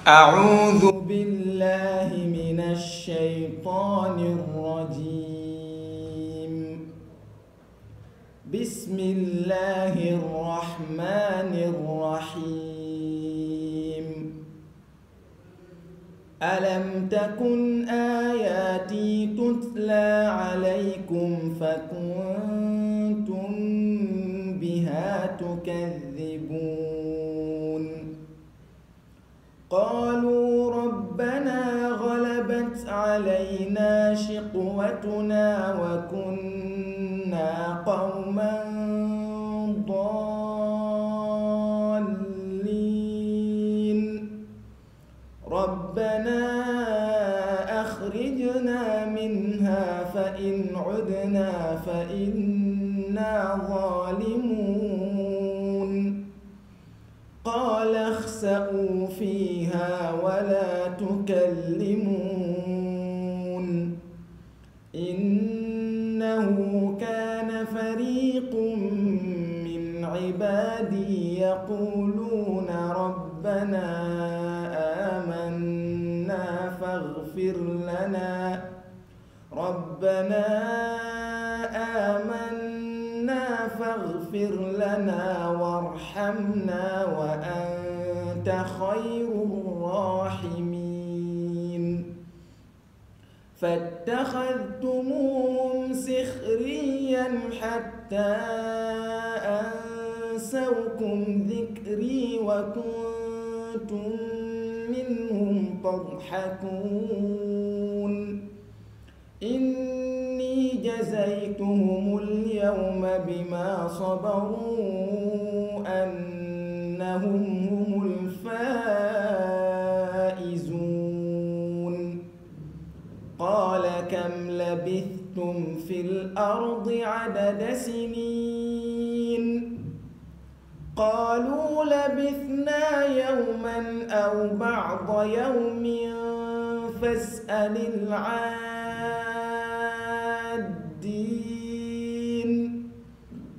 أعوذ بالله من الشيطان الرجيم. بسم الله الرحمن الرحيم. ألم تكن آياتي تتلى عليكم فكنتم بها تكذبون. قالوا ربنا غلبت علينا شقوتنا وكنا قوما ضالين. ربنا أخرجنا منها فإن عدنا فإنا ظالمون. قال اخسئوا فيها ولا تكلمون. إنه كان فريق من عبادي يقولون ربنا آمنا فاغفر لنا وارحمنا وأنت خير الراحمين. فاتخذتموهم سخريا حتى أنسوكم ذكري وكنتم منهم تضحكون. إني جزيتهم اليوم بما صبروا أنهم هم الفائزون. قال كم لبثتم في الأرض عدد سنين؟ قالوا لبثنا يوما أو بعض يوم فاسأل العادين.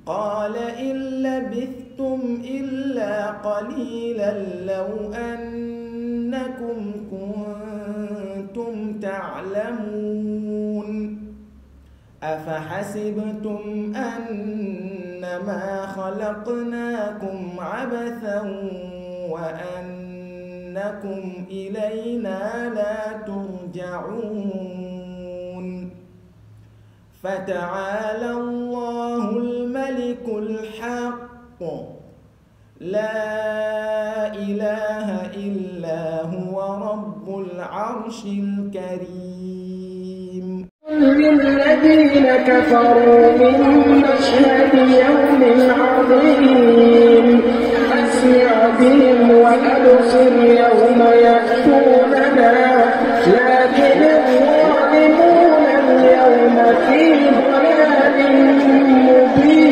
قال إن لبثتم إلا قليلا لو أنكم كنتم تعلمون. أفحسبتم أنما خلقناكم عبثا وأنكم إلينا لا ترجعون. فتعالى الله الملك الحق لا إله إلا هو رب العرش الكريم. للذين كفروا من مشهد يوم عظيم. أسمع بهم وأبصر يوم يأتوننا لكن الظالمون اليوم في ضلال مبين.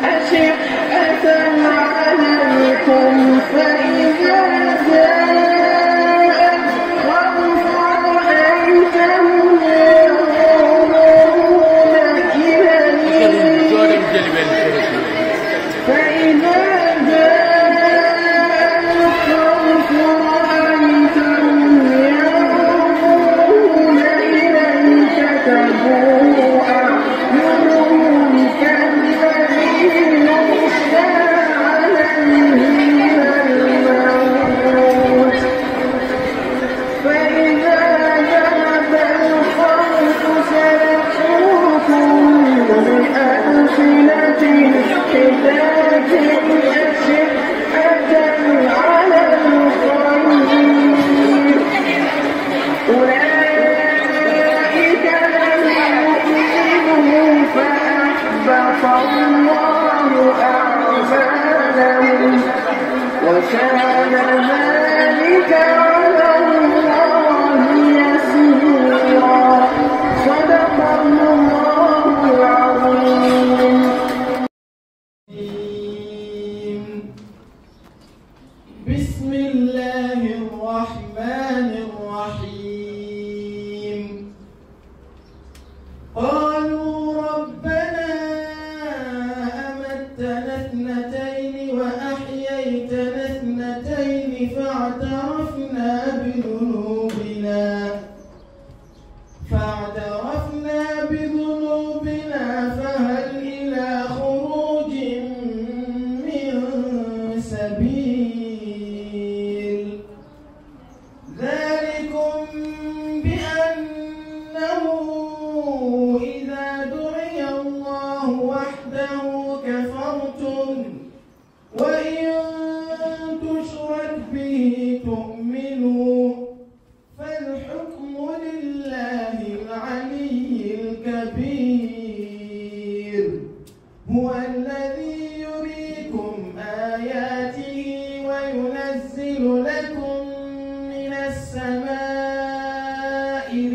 أشحة عليكم فإذا سبيل ذلكم بأنه إذا دعي الله وحده كفرتم وإن تشرك به تؤمنوا فالحكم لله العلي الكبير هو الذي يريكم آياته وينزل لكم من السماء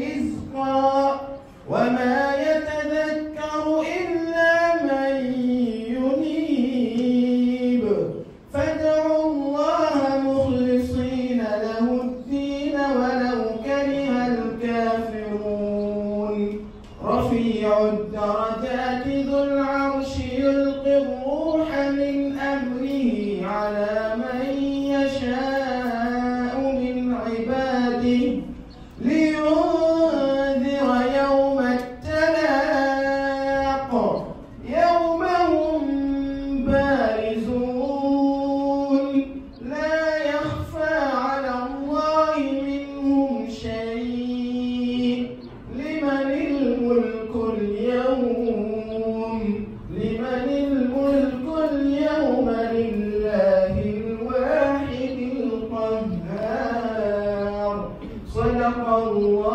رزقا وما يتذكر إلا من ينيب فادعوا الله مخلصين له الدين ولو كره الكافرون رفيع الدرجات ذو العرش يلقي الروح من أمره على من يشاء من عباده لينذر يوم التلاق يوم هم بارزون لا يخفى على الله منهم شيء لمن الملك اليوم لله الواحد القهار صدق الله